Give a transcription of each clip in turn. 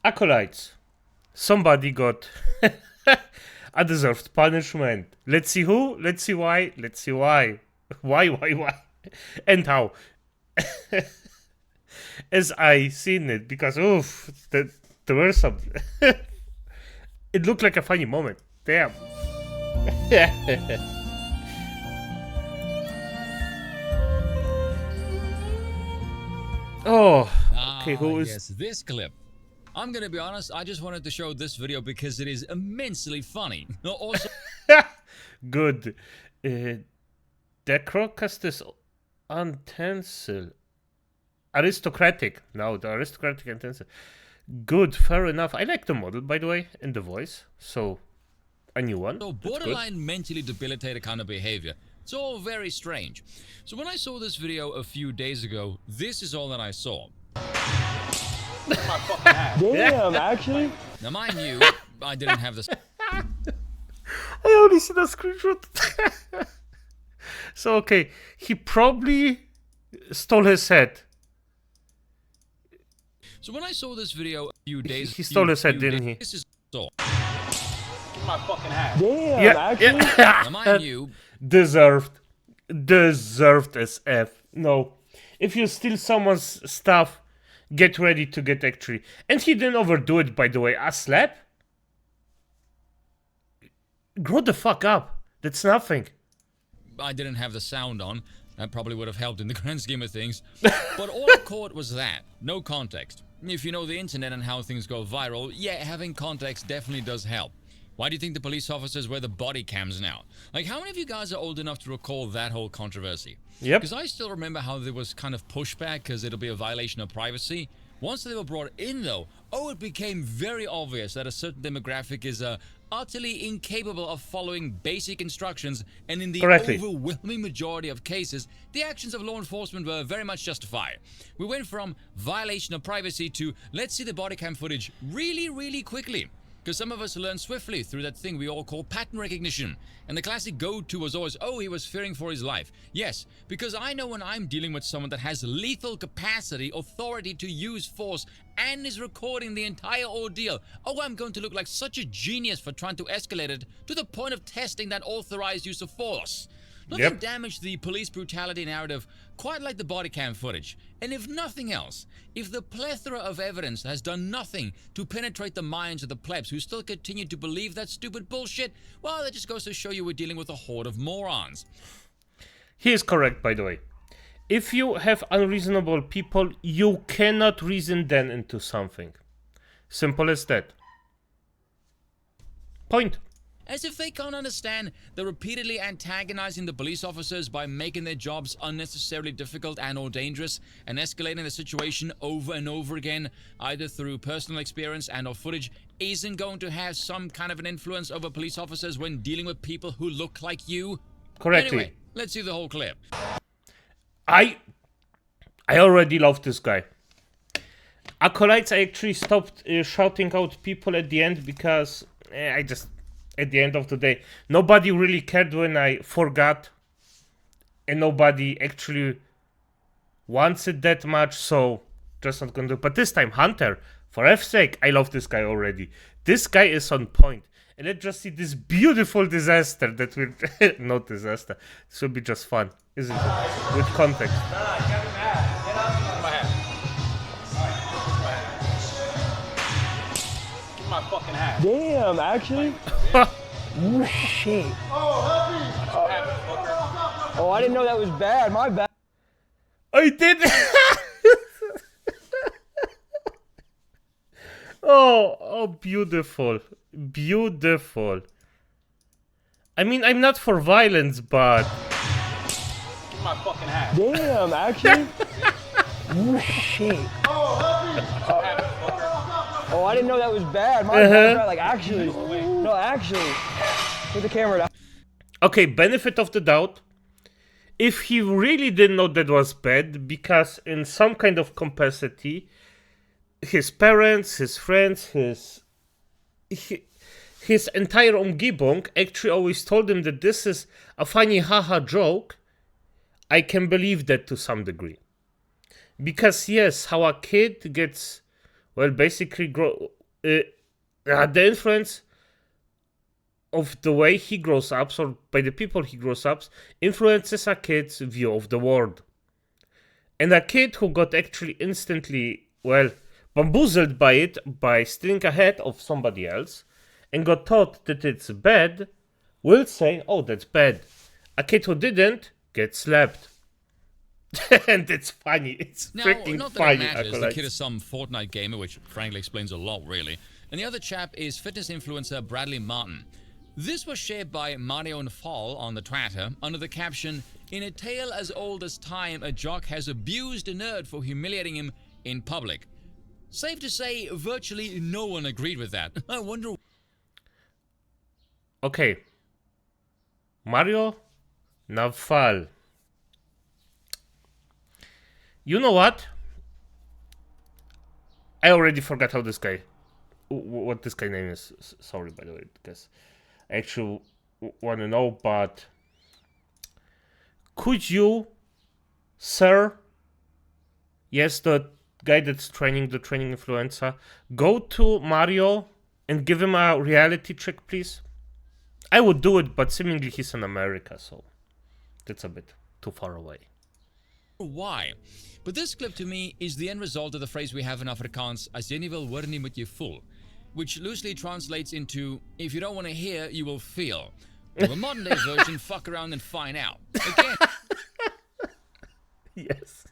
Acolytes. Somebody got a deserved punishment. Let's see who, let's see why, let's see why. Why? And how. As I seen it, because oof, there were some. It looked like a funny moment. Damn. Oh, okay, who is... Yes, this clip. I'm gonna be honest, I just wanted to show this video because it is immensely funny. Also, Good. Decrocastus utensil. Aristocratic. No, the aristocratic utensil. Good, fair enough. I like the model, by the way, and the voice. So, a new one. so borderline mentally debilitated kind of behavior. It's all very strange. So when I saw this video a few days ago, this is all that I saw. Damn, actually? Now mind you, I didn't have this. I only see the screenshot. So, okay, he probably stole his head. So when I saw this video a few days, He stole his head, didn't he? This is all. My fucking hat. Damn, Yeah, actually? Now mind you, Deserved. Deserved as F. No. If you steal someone's stuff, get ready to get actually. And he didn't overdo it, by the way. A slap? Grow the fuck up. That's nothing. I didn't have the sound on. That probably would have helped in the grand scheme of things. But all I caught was that. No context. If you know the internet and how things go viral, yeah, having context definitely does help. Why do you think the police officers wear the body cams now? Like, how many of you guys are old enough to recall that whole controversy? Yep. Because I still remember how there was kind of pushback because it'll be a violation of privacy. Once they were brought in, though, it became very obvious that a certain demographic is utterly incapable of following basic instructions, and in the Correctly. overwhelming majority of cases, the actions of law enforcement were very much justified. We went from violation of privacy to let's see the body cam footage really, really quickly. Because some of us learn swiftly through that thing we all call pattern recognition. And the classic go-to was always, oh, he was fearing for his life. Yes, because I know when I'm dealing with someone that has lethal capacity, authority to use force, and is recording the entire ordeal, I'm going to look like such a genius for trying to escalate it to the point of testing that authorized use of force. Nothing damaged the police brutality narrative quite like the body cam footage. And if nothing else, if the plethora of evidence has done nothing to penetrate the minds of the plebs who still continue to believe that stupid bullshit, well, that just goes to show you we're dealing with a horde of morons. He is correct, by the way. If you have unreasonable people, you cannot reason them into something. Simple as that. Point. As if they can't understand they're repeatedly antagonizing the police officers by making their jobs unnecessarily difficult and or dangerous, and escalating the situation over and over again, either through personal experience and or footage, isn't going to have some kind of an influence over police officers when dealing with people who look like you? Correctly. Anyway, let's see the whole clip. I already love this guy. Acolytes, I actually stopped shouting out people at the end because at the end of the day, nobody really cared when I forgot, and nobody actually wants it that much, so just not gonna do it. But this time, Hunter, for F's sake, I love this guy already. This guy is on point. And let's just see this beautiful disaster that will... not disaster. This will be just fun, isn't it? With context. My fucking hat. Damn, actually? Oh, shit. Oh, I didn't know that was bad. My bad. I did. Oh, beautiful. Beautiful. I mean, I'm not for violence, but... My fucking hat. Damn, actually? Oh, shit. Oh, I didn't know that was bad. My bad. Like, actually. No, actually. Put the camera down. Okay, benefit of the doubt. If he really didn't know that was bad, because in some kind of capacity, his parents, his friends, his entire Umgebung actually always told him that this is a funny haha joke, I can believe that to some degree. Because yes, how a kid gets well, basically the influence of the way he grows up, or by the people he grows up, influences a kid's view of the world. And a kid who got actually instantly, well, bamboozled by it, by stealing ahead of somebody else, and got taught that it's bad, will say, oh, that's bad. A kid who didn't gets slapped. And it's funny. It's Now, freaking not that funny. it matters, the Acolytes. kid is some Fortnite gamer, which frankly explains a lot, really. And the other chap is fitness influencer Bradley Martin. This was shared by Mario and Fall on the Twitter under the caption, "In a tale as old as time, a jock has abused a nerd for humiliating him in public." Safe to say, virtually no one agreed with that. I wonder... Okay. Mario Naval. You know what? I already forgot how this guy... what this guy name is. Sorry, by the way, because I actually want to know, but... Could you, sir... Yes, the guy that's training the training influencer, go to Mario and give him a reality check, please? I would do it, but seemingly he's in America, so that's a bit too far away. Why? But this clip to me is the end result of the phrase we have in Afrikaans, "As jy nie wil hoor nie, moet jy voel," which loosely translates into, if you don't want to hear, you will feel. Well, the modern day version, fuck around and find out. Again. Yes.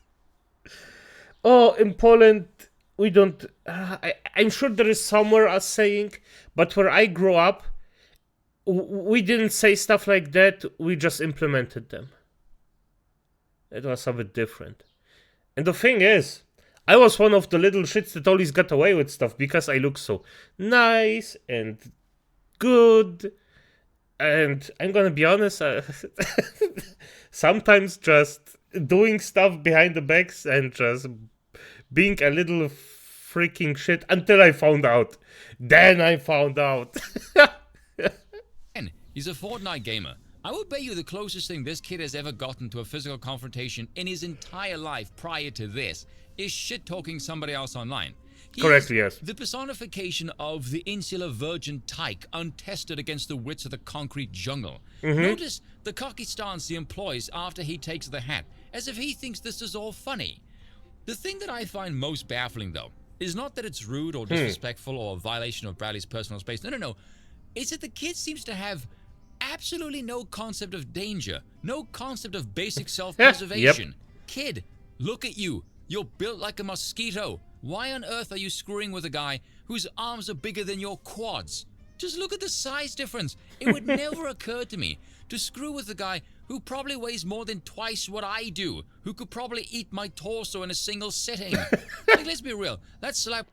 Oh, in Poland, we don't... I'm sure there is somewhere a saying, but where I grew up, we didn't say stuff like that, we just implemented them. It was a bit different. And the thing is, I was one of the little shits that always got away with stuff because I look so nice and good. And I'm gonna be honest, sometimes just doing stuff behind the backs and just being a little freaking shit until I found out. Then I found out. He's a Fortnite gamer. I would bet you the closest thing this kid has ever gotten to a physical confrontation in his entire life prior to this is shit-talking somebody else online. He Correctly, is yes. the personification of the insular virgin tyke, untested against the wits of the concrete jungle. Notice the cocky stance he employs after he takes the hat, as if he thinks this is all funny. The thing that I find most baffling, though, is not that it's rude or disrespectful or a violation of Bradley's personal space. No. It's that the kid seems to have absolutely no concept of danger, no concept of basic self-preservation. Kid, look at you. You're built like a mosquito. Why on earth are you screwing with a guy whose arms are bigger than your quads? Just look at the size difference. It would never occur to me to screw with a guy who probably weighs more than twice what I do, who could probably eat my torso in a single sitting. Like, let's be real. That's slap.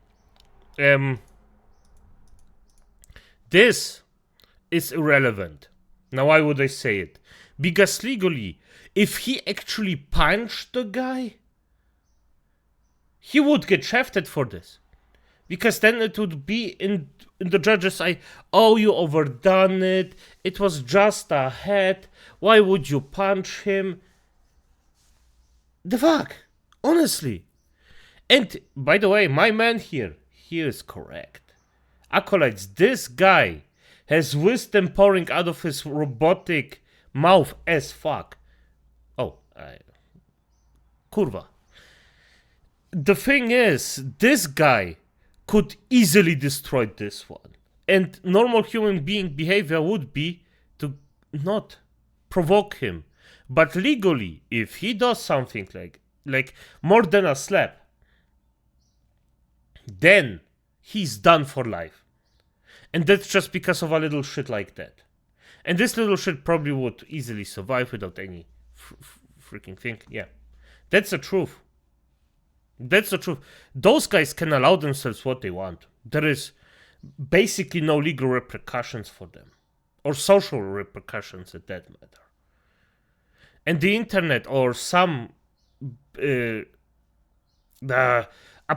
This is irrelevant. Now, why would I say it? Because legally, if he actually punched the guy, he would get shafted for this. Because then it would be in the judge's eye, oh, you overdone it, it was just a head, why would you punch him? The fuck? Honestly. And, by the way, my man here, he is correct. Acolytes, this guy has wisdom pouring out of his robotic mouth as fuck. Oh, kurwa. The thing is, this guy could easily destroy this one. And normal human being behavior would be to not provoke him. But legally, if he does something like more than a slap, then he's done for life. And that's just because of a little shit like that. And this little shit probably would easily survive without any freaking thing. Yeah, that's the truth. That's the truth. Those guys can allow themselves what they want. There is basically no legal repercussions for them. Or social repercussions at that matter. And the internet or some... a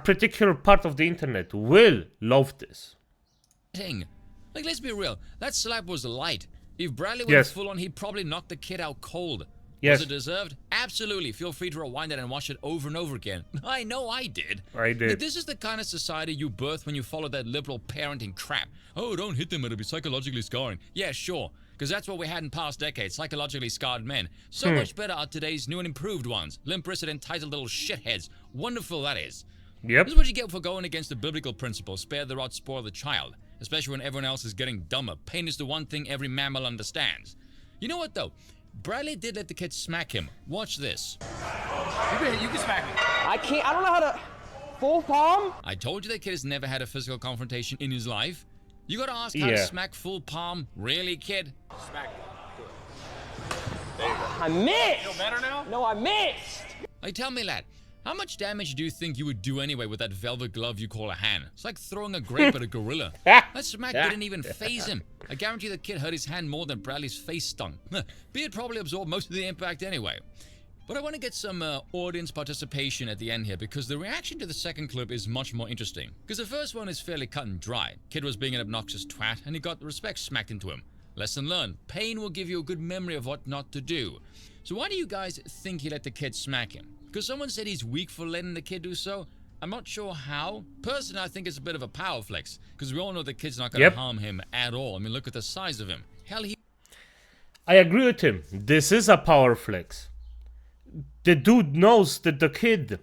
particular part of the internet will love this. Like, let's be real. That slap was light. If Bradley went full on, he'd probably knock the kid out cold. Yes. Was it deserved? Absolutely. Feel free to rewind it and watch it over and over again. I know I did. I did. But this is the kind of society you birth when you follow that liberal parenting crap. Oh, don't hit them, it'll be psychologically scarring. Yeah, sure. Because that's what we had in past decades, psychologically scarred men. So much better are today's new and improved ones. Limp-wristed, entitled little shitheads. Wonderful that is. Yep. This is what you get for going against the biblical principle, spare the rod, spoil the child. Especially when everyone else is getting dumber. Pain is the one thing every mammal understands. You know what, though? Bradley did let the kid smack him. Watch this. You can smack me. I can't. I don't know how to. Full palm? I told you that kid has never had a physical confrontation in his life. You gotta ask how to smack full palm. Really, kid? Smack me. I missed. Feel better now? No, I missed. Hey, tell me, lad, how much damage do you think you would do anyway with that velvet glove you call a hand? It's like throwing a grape at a gorilla. That smack didn't even faze him. I guarantee the kid hurt his hand more than Bradley's face stung. Beard probably absorbed most of the impact anyway. But I want to get some audience participation at the end here, because the reaction to the second clip is much more interesting. Because the first one is fairly cut and dry. Kid was being an obnoxious twat, and he got respect smacked into him. Lesson learned. Pain will give you a good memory of what not to do. So why do you guys think he let the kid smack him? Because someone said he's weak for letting the kid do so? I'm not sure how. Personally, I think it's a bit of a power flex, because we all know the kid's not going to harm him at all. I mean, look at the size of him. Hell, I agree with him. This is a power flex. The dude knows that the kid,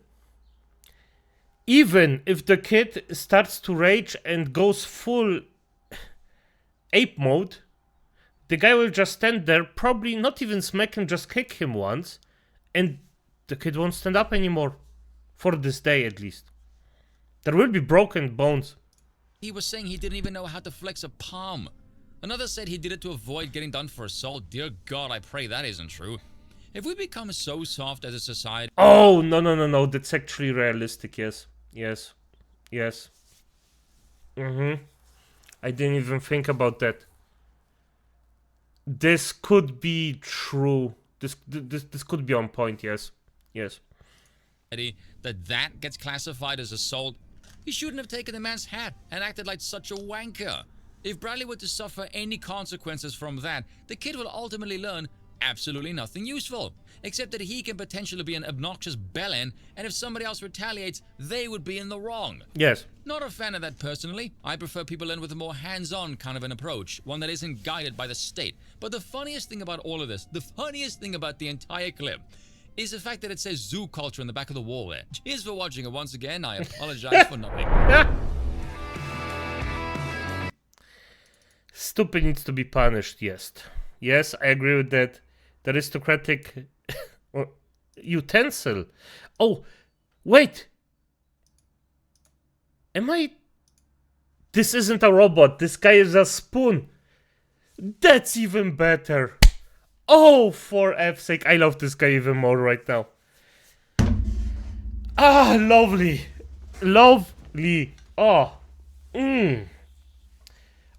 even if the kid starts to rage and goes full ape mode, the guy will just stand there, probably not even smack him, just kick him once, and the kid won't stand up anymore. For this day, at least. There will be broken bones. he was saying he didn't even know how to flex a palm. Another said he did it to avoid getting done for assault. Dear God, I pray that isn't true. If we become so soft as a society... Oh, no. That's actually realistic, yes. Yes. I didn't even think about that. This could be true. This could be on point, yes. that gets classified as assault, he shouldn't have taken the man's hat and acted like such a wanker. If Bradley were to suffer any consequences from that, the kid will ultimately learn absolutely nothing useful, except that he can potentially be an obnoxious bellend, and if somebody else retaliates, they would be in the wrong. Yes. Not a fan of that personally. I prefer people learn with a more hands-on kind of an approach, one that isn't guided by the state. But the funniest thing about all of this, the funniest thing about the entire clip, is the fact that it says zoo culture in the back of the wall there. Cheers for watching it once again. I apologize for nothing. Stupid needs to be punished, yes. Yes, I agree with that. The aristocratic utensil. Oh, wait. Am I... This isn't a robot. This guy is a spoon. That's even better. Oh, for F's sake. I love this guy even more right now. Ah, lovely. Lovely. Oh.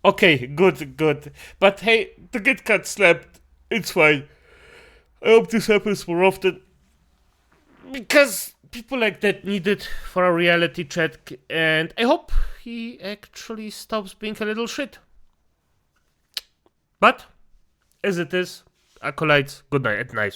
Okay, good. But hey, the kid got slapped. It's fine. I hope this happens more often. Because people like that need it for a reality check. And I hope he actually stops being a little shit. But, as it is, acolytes, good night, nice.